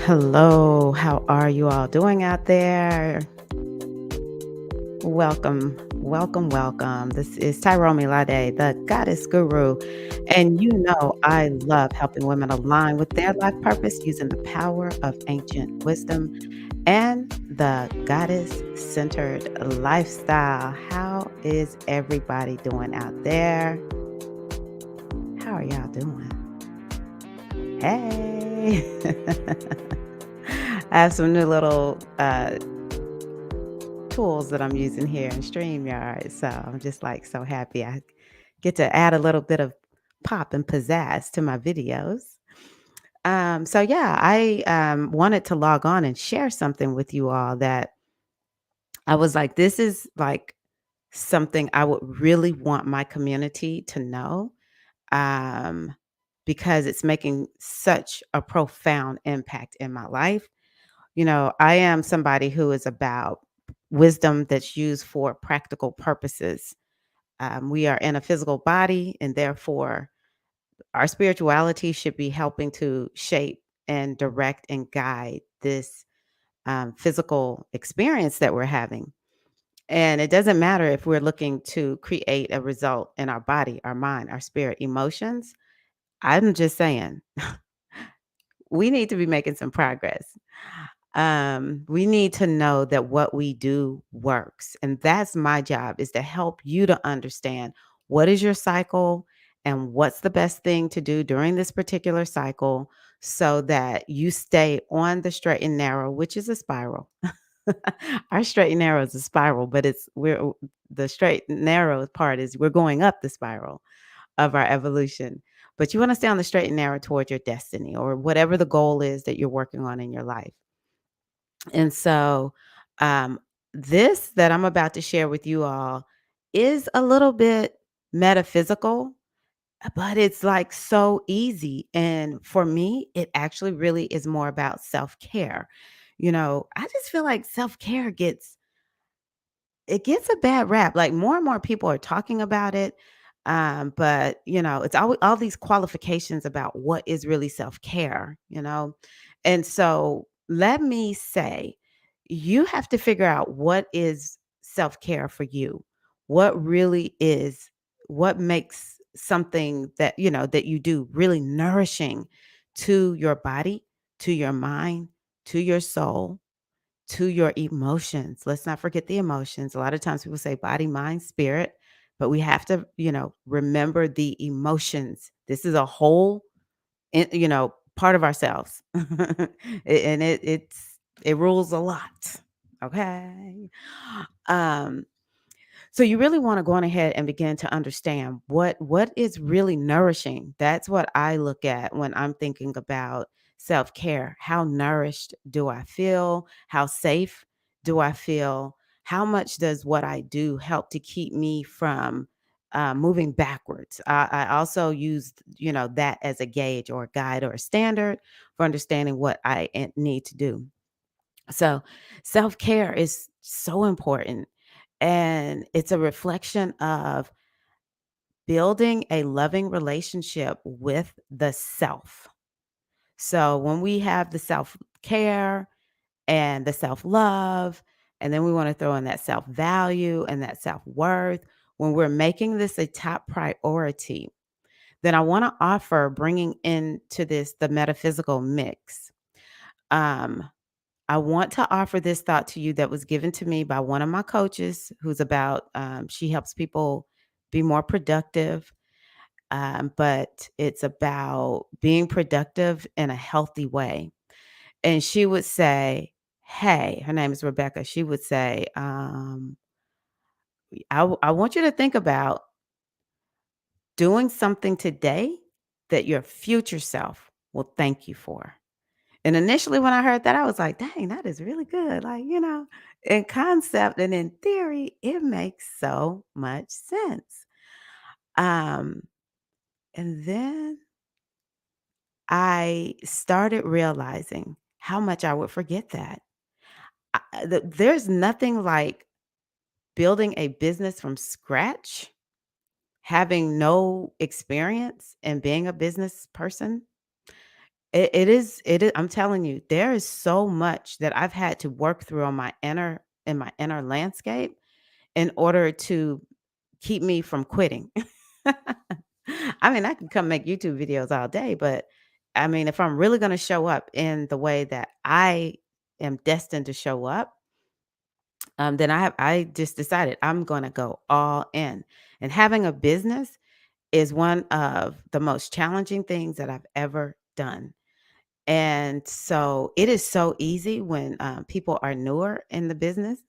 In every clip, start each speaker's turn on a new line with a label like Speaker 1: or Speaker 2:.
Speaker 1: Hello, how are you all doing out there? Welcome, welcome, welcome. This is Tyra Lade, the Goddess Guru. And you know, I love helping women align with their life purpose using the power of ancient wisdom and the goddess centered lifestyle. How is everybody doing out there? How are y'all doing? Hey. I have some new little tools that I'm using here in StreamYard. So I'm just like so happy I get to add a little bit of pop and pizzazz to my videos. So yeah, I wanted to log on and share something with you all that I was like, this is like something I would really want my community to know, um, because it's making such a profound impact in my life. I am somebody who is about wisdom that's used for practical purposes. We are in a physical body, and therefore, our spirituality should be helping to shape and direct and guide this physical experience that we're having. And it doesn't matter if we're looking to create a result in our body, our mind, our spirit, emotions. I'm just saying, we need to be making some progress. We need to know that what we do works. And that's my job, is to help you to understand what is your cycle and what's the best thing to do during this particular cycle so that you stay on the straight and narrow, which is a spiral. Our straight and narrow is a spiral, but we're the straight and narrow part is we're going up the spiral of our evolution. But you want to stay on the straight and narrow toward your destiny or whatever the goal is that you're working on in your life. And so, um, this that I'm about to share with you all is a little bit metaphysical, but it's like so easy. And for me, it actually really is more about self care. I just feel like self care gets a bad rap. Like more and more people are talking about it. But it's all these qualifications about what is really self-care. And so let me say, you have to figure out what is self-care for you. What really is what makes something that you do really nourishing to your body, to your mind, to your soul, to your emotions. Let's not forget the emotions. A lot of times people say body, mind, spirit, but we have to, remember the emotions. This is a whole, part of ourselves, and it rules a lot. Okay. Um, so you really want to go on ahead and begin to understand what is really nourishing. That's what I look at when I'm thinking about self-care. How nourished do I feel? How safe do I feel? How much does what I do help to keep me from moving backwards? I also use, that as a gauge or a guide or a standard for understanding what I need to do. So self-care is so important, and it's a reflection of building a loving relationship with the self. So when we have the self-care and the self-love, and then we want to throw in that self-value and that self-worth, when we're making this a top priority, then I want to offer bringing into this the metaphysical mix. Um, I want to offer this thought to you that was given to me by one of my coaches she helps people be more productive, but it's about being productive in a healthy way. And she would say, hey, her name is Rebecca. She would say, I want you to think about doing something today that your future self will thank you for. And initially, when I heard that, I was like, dang, that is really good. Like, in concept and in theory, it makes so much sense. Um, and then I started realizing how much I would forget that. There's nothing like building a business from scratch, having no experience in being a business person, It is, I'm telling you, there is so much that I've had to work through on my inner landscape in order to keep me from quitting. I mean, I can come make YouTube videos all day, but I mean, if I'm really gonna show up in the way that I am destined to show up, then I just decided I'm gonna go all in. And having a business is one of the most challenging things that I've ever done. And so it is so easy when people are newer in the business.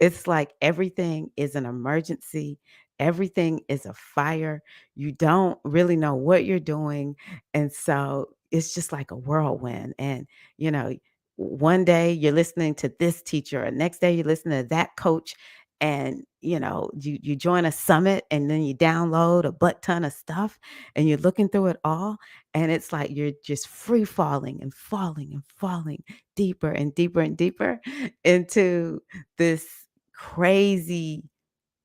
Speaker 1: It's like everything is an emergency, everything is a fire. You don't really know what you're doing. And so it's just like a whirlwind. And, you know, one day you're listening to this teacher, or next day you're listening to that coach. And you join a summit and then you download a butt ton of stuff and you're looking through it all, and it's like you're just free falling and falling and falling deeper and deeper and deeper into this crazy,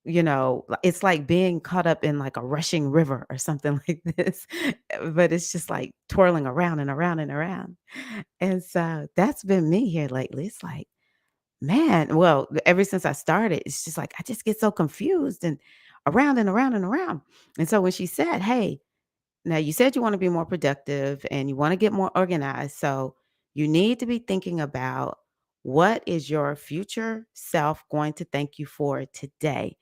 Speaker 1: it's like being caught up in like a rushing river or something like this. But it's just like twirling around and around and around. And so that's been me here lately. It's like, man, well, ever since I started, it's just like I just get so confused and around and around and around. And so when she said, "Hey, now, you said you want to be more productive and you want to get more organized. So, you need to be thinking about what is your future self going to thank you for today."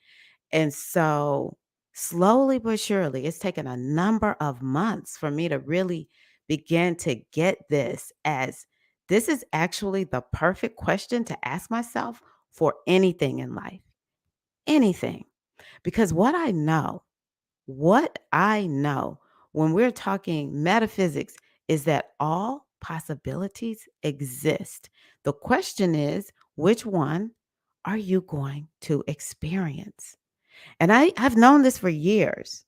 Speaker 1: And so, slowly but surely, it's taken a number of months for me to really begin to get this, as this is actually the perfect question to ask myself for anything in life. Anything. Because what I know when we're talking metaphysics is that all possibilities exist. The question is, which one are you going to experience? And I've known this for years.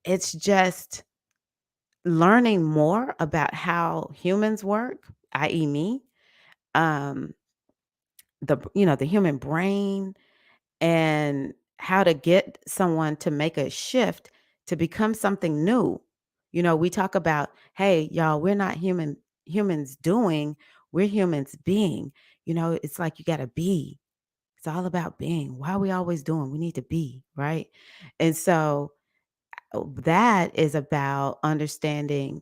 Speaker 1: It's just learning more about how humans work, i.e., me, um, the human brain, and how to get someone to make a shift to become something new. We talk about, hey, y'all, we're not humans doing, we're humans being. It's like you got to be. It's all about being. Why are we always doing? We need to be, right? And so that is about understanding.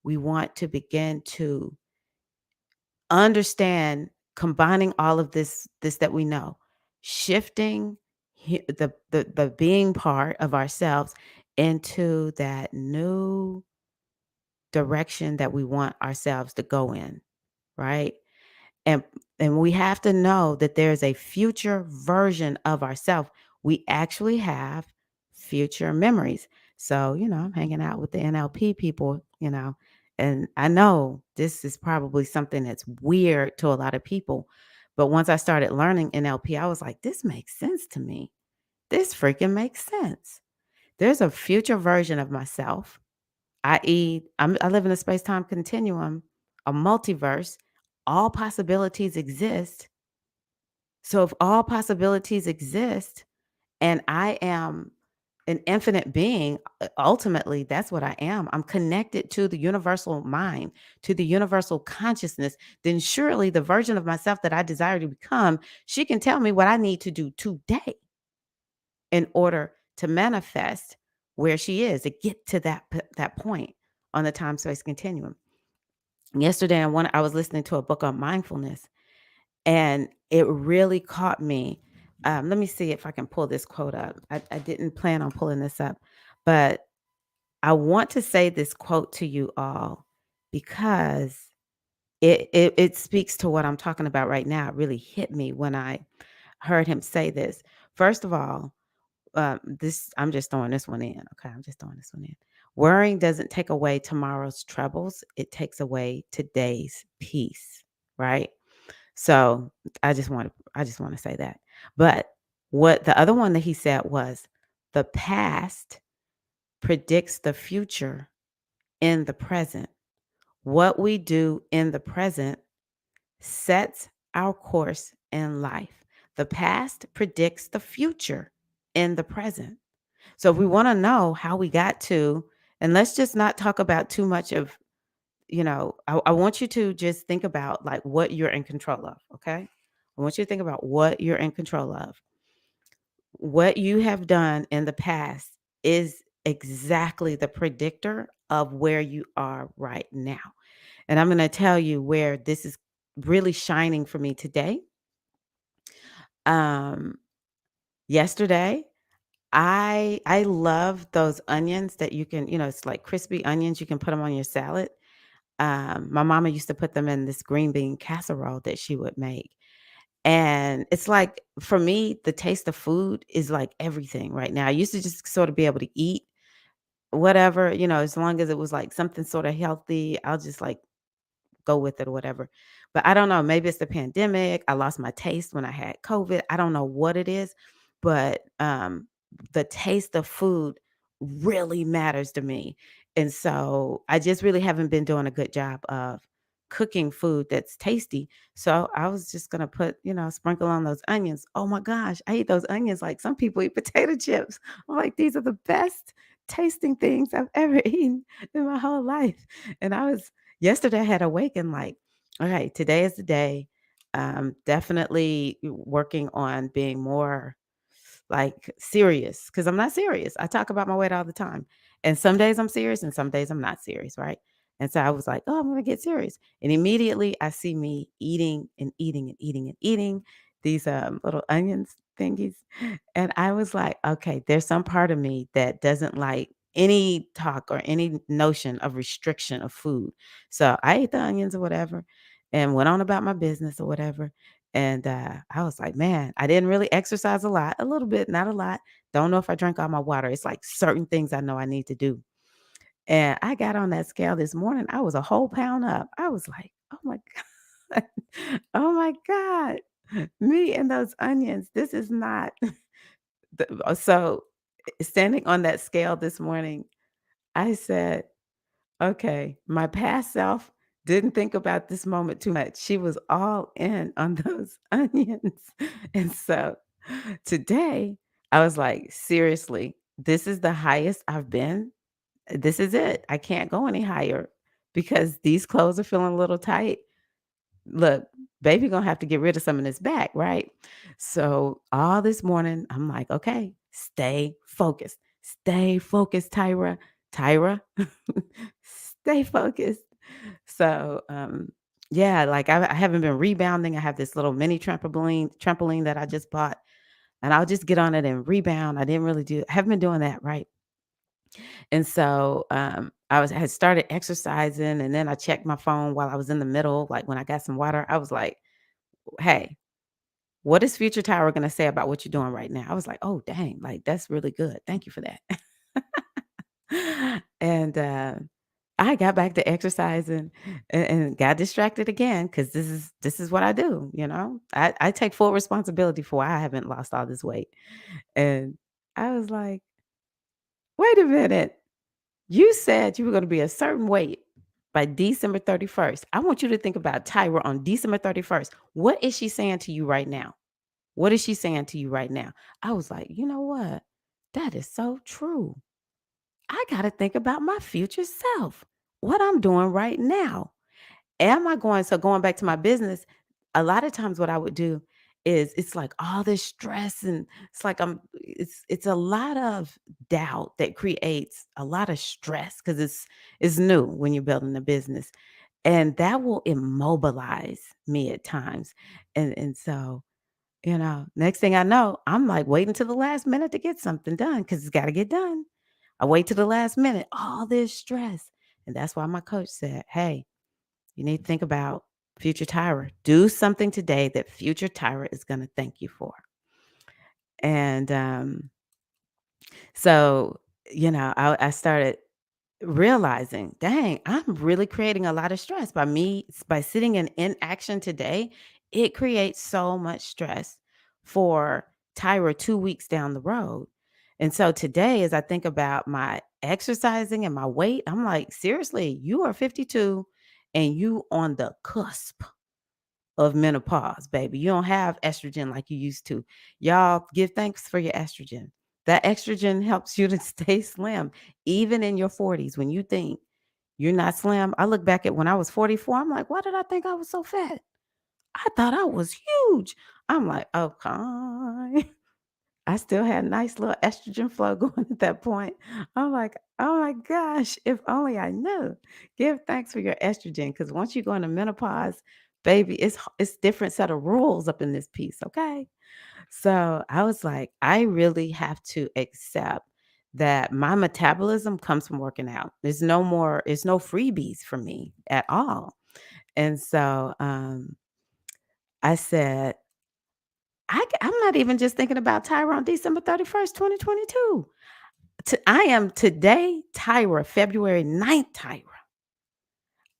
Speaker 1: We want to begin to understand, combining all of this that we know, shifting the being part of ourselves into that new direction that we want ourselves to go in, right? And and we have to know that there's a future version of ourselves. We actually have future memories. So, I'm hanging out with the NLP people, and I know this is probably something that's weird to a lot of people. But once I started learning NLP, I was like, this makes sense to me. This freaking makes sense. There's a future version of myself, i.e., I live in a space time continuum, a multiverse. All possibilities exist. So, if all possibilities exist and I am an infinite being, ultimately, that's what I am. I'm connected to the universal mind, to the universal consciousness. Then, surely, the version of myself that I desire to become, she can tell me what I need to do today in order to manifest where she is, to get to that point on the time space continuum. Yesterday, I was listening to a book on mindfulness, and it really caught me. Let me see if I can pull this quote up. I didn't plan on pulling this up, but I want to say this quote to you all because it speaks to what I'm talking about right now. It really hit me when I heard him say this. First of all, this I'm just throwing this one in. Okay, I'm just throwing this one in. Worrying doesn't take away tomorrow's troubles; it takes away today's peace. Right. So I just want to say that. But what the other one that he said was, the past predicts the future in the present. What we do in the present sets our course in life. The past predicts the future in the present. So if we want to know how we got to, and let's just not talk about too much of I want you to just think about like what you're in control of. Okay. I want you to think about what you're in control of. What you have done in the past is exactly the predictor of where you are right now. And I'm going to tell you where this is really shining for me today. Um, Yesterday, I love those onions that you can, it's like crispy onions. You can put them on your salad. My mama used to put them in this green bean casserole that she would make. And it's like, for me, the taste of food is like everything right now. I used to just sort of be able to eat whatever, as long as it was like something sort of healthy. I'll just like go with it or whatever. But I don't know, maybe it's the pandemic. I lost my taste when I had COVID. I don't know what it is, but the taste of food really matters to me. And so I just really haven't been doing a good job of cooking food that's tasty. So I was just going to put, sprinkle on those onions. Oh my gosh, I eat those onions like some people eat potato chips. I'm like, these are the best tasting things I've ever eaten in my whole life. And yesterday I had awakened like, okay, today is the day. Definitely working on being more like serious because I'm not serious. I talk about my weight all the time. And some days I'm serious and some days I'm not serious, right? And so I was like, oh, I'm going to get serious. And immediately I see me eating and eating and eating and eating these little onions thingies. And I was like, okay, there's some part of me that doesn't like any talk or any notion of restriction of food. So I ate the onions or whatever and went on about my business or whatever. And I was like, man, I didn't really exercise a little bit, not a lot. Don't know if I drank all my water. It's like certain things I know I need to do. And I got on that scale this morning. I was a whole pound up. I was like, oh my God. Oh my God. Me and those onions. This is not. So standing on that scale this morning, I said, okay, my past self didn't think about this moment too much. She was all in on those onions. And so today I was like, seriously, this is the highest I've been. This is it. I can't go any higher because these clothes are feeling a little tight. Look, baby gonna have to get rid of some of this back, right? So all this morning, I'm like, okay, stay focused, Tyra, Tyra, stay focused. So, yeah, like I haven't been rebounding. I have this little mini trampoline that I just bought, and I'll just get on it and rebound. I haven't been doing that, right? And so, I had started exercising, and then I checked my phone while I was in the middle, like when I got some water. I was like, "Hey, what is future Tyra gonna say about what you're doing right now?" I was like, "Oh, dang, like that's really good. Thank you for that." And I got back to exercising and got distracted again because this is what I do. I take full responsibility for why I haven't lost all this weight. And I was like, "Wait a minute. You said you were going to be a certain weight by December 31st. I want you to think about Tyra on December 31st. What is she saying to you right now? What is she saying to you right now?" I was like, you know what? That is so true. I got to think about my future self, what I'm doing right now. Going back to my business, a lot of times what I would do is it's like all this stress and it's like it's a lot of doubt that creates a lot of stress because it's new when you're building a business. And that will immobilize me at times. And so, next thing I know, I'm like waiting to the last minute to get something done because it's got to get done. I wait to the last minute, all this stress. And that's why my coach said, hey, you need to think about future Tyra. Do something today that future Tyra is going to thank you for. And so, I started realizing, dang, I'm really creating a lot of stress by sitting in inaction today. It creates so much stress for Tyra 2 weeks down the road. And so today, as I think about my exercising and my weight, I'm like, seriously, you are 52 and you on the cusp of menopause, baby. You don't have estrogen like you used to. Y'all give thanks for your estrogen. That estrogen helps you to stay slim, even in your 40s when you think You're not slim. I look back at when I was 44, I'm like, why did I think I was so fat? I thought I was huge. I'm like, okay. I still had nice little estrogen flow going at that point. I'm like, oh my gosh, if only I knew. Give thanks for your estrogen, because once you go into menopause, baby, it's different set of rules up in this piece. Okay. So I was like, I really have to accept that my metabolism comes from working out. There's no freebies for me at all. And so I said, I'm not even just thinking about Tyra on December 31st, 2022. I am today Tyra, February 9th Tyra.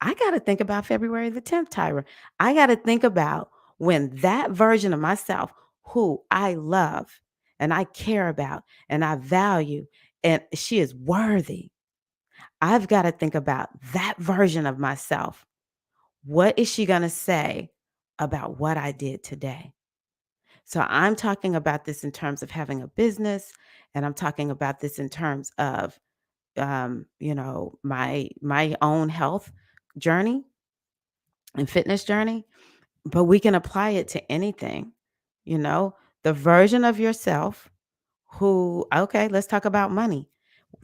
Speaker 1: I got to think about February 10th Tyra. I got to think about when that version of myself, who I love and I care about and I value, and she is worthy. I've got to think about that version of myself. What is she going to say about what I did today? So I'm talking about this in terms of having a business, and I'm talking about this in terms of my own health journey and fitness journey, but we can apply it to anything. You know, the version of yourself who, okay, let's talk about money.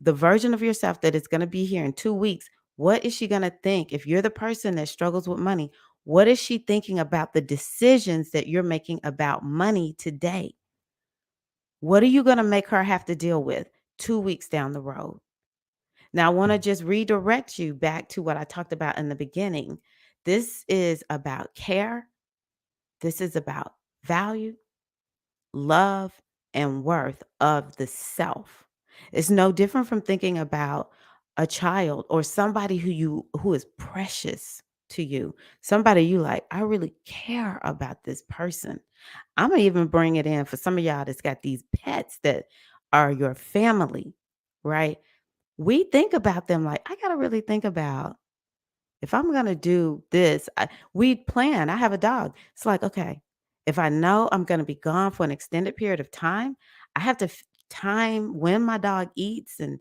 Speaker 1: The version of yourself that is going to be here in 2 weeks, what is she going to think? If you're the person that struggles with money, what is she thinking about the decisions that you're making about money today? What are you going to make her have to deal with 2 weeks down the road? Now, I want to just redirect you back to what I talked about in the beginning. This is about care. This is about value, love, and worth of the self. It's no different from thinking about a child or somebody who is precious to you. Somebody you like, I really care about this person. I'm gonna even bring it in for some of y'all that's got these pets that are your family, right? We think about them like, I gotta really think about if I'm gonna do this. We plan. I have a dog. It's like, okay, if I know I'm gonna be gone for an extended period of time, I have to time when my dog eats, and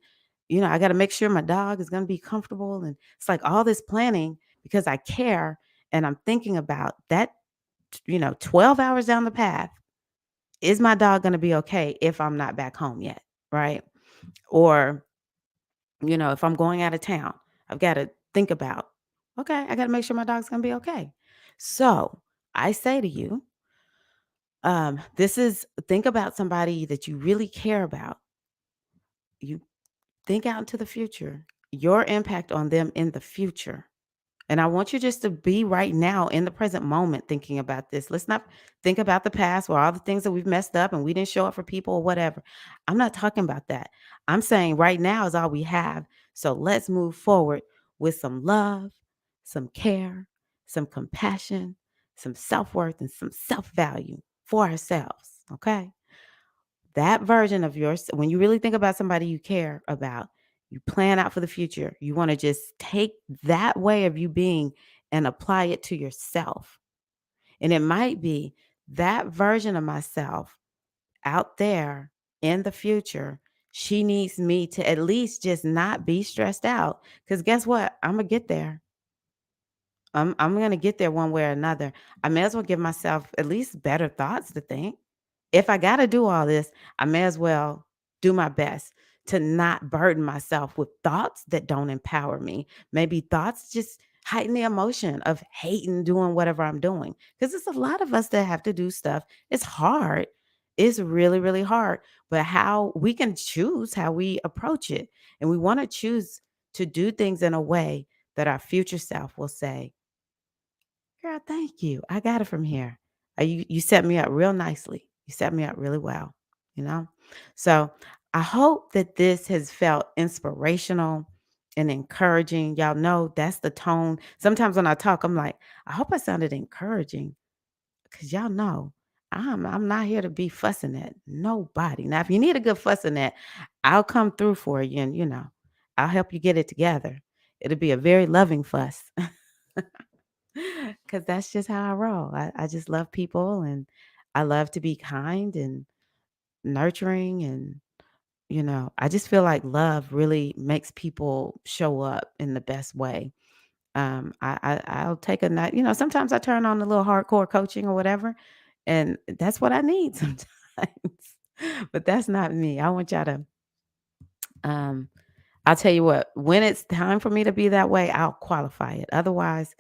Speaker 1: I got to make sure my dog is gonna be comfortable. And it's like all this planning because I care, and I'm thinking about that. 12 hours down the path, is my dog gonna be okay if I'm not back home yet, right? Or if I'm going out of town, I've got to think about, okay, I got to make sure my dog's going to be okay. So I say to you, this is think about somebody that you really care about. You think out into the future, your impact on them in the future. And I want you just to be right now in the present moment thinking about this. Let's not think about the past or all the things that we've messed up and we didn't show up for people or whatever. I'm not talking about that. I'm saying right now is all we have. So let's move forward with some love, some care, some compassion, some self worth, and some self value for ourselves. Okay. That version of yours, when you really think about somebody you care about, you plan out for the future. You want to just take that way of you being and apply it to yourself. And it might be that version of myself out there in the future. She needs me to at least just not be stressed out. Because guess what? I'm going to get there. I'm going to get there one way or another. I may as well give myself at least better thoughts to think. If I got to do all this, I may as well do my best to not burden myself with thoughts that don't empower me. Maybe thoughts just heighten the emotion of hating doing whatever I'm doing. Because it's a lot of us that have to do stuff. It's hard. It's really, really hard. But how we can choose how we approach it. And we want to choose to do things in a way that our future self will say, girl, thank you. I got it from here. You set me up real nicely. You set me up really well, you know? So I hope that this has felt inspirational and encouraging. Y'all know that's the tone. Sometimes when I talk, I'm like, I hope I sounded encouraging because y'all know I'm not here to be fussing at nobody. Now, if you need a good fussing at, I'll come through for you and I'll help you get it together. It'll be a very loving fuss. Because that's just how I roll. I just love people, and I love to be kind and nurturing and I just feel like love really makes people show up in the best way. I'll take a night. Sometimes I turn on a little hardcore coaching or whatever, and that's what I need sometimes. But that's not me. I want y'all to. Um, I'll tell you what. When it's time for me to be that way, I'll qualify it. Otherwise,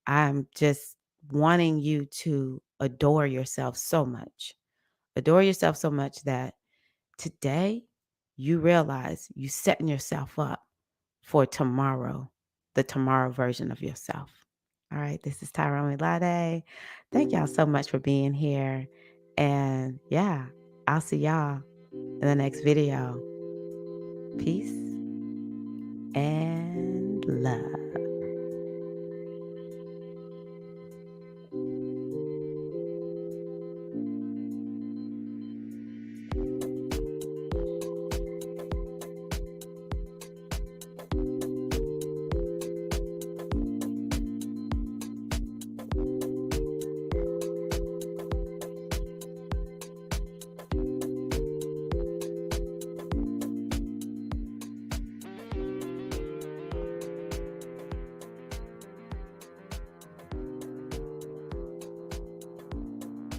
Speaker 1: I'm just wanting you to adore yourself so much. Adore yourself so much that today you realize you setting yourself up for tomorrow, the tomorrow version of yourself. All right, this is Tyra Milade. Thank y'all so much for being here. And yeah, I'll see y'all in the next video. Peace and love.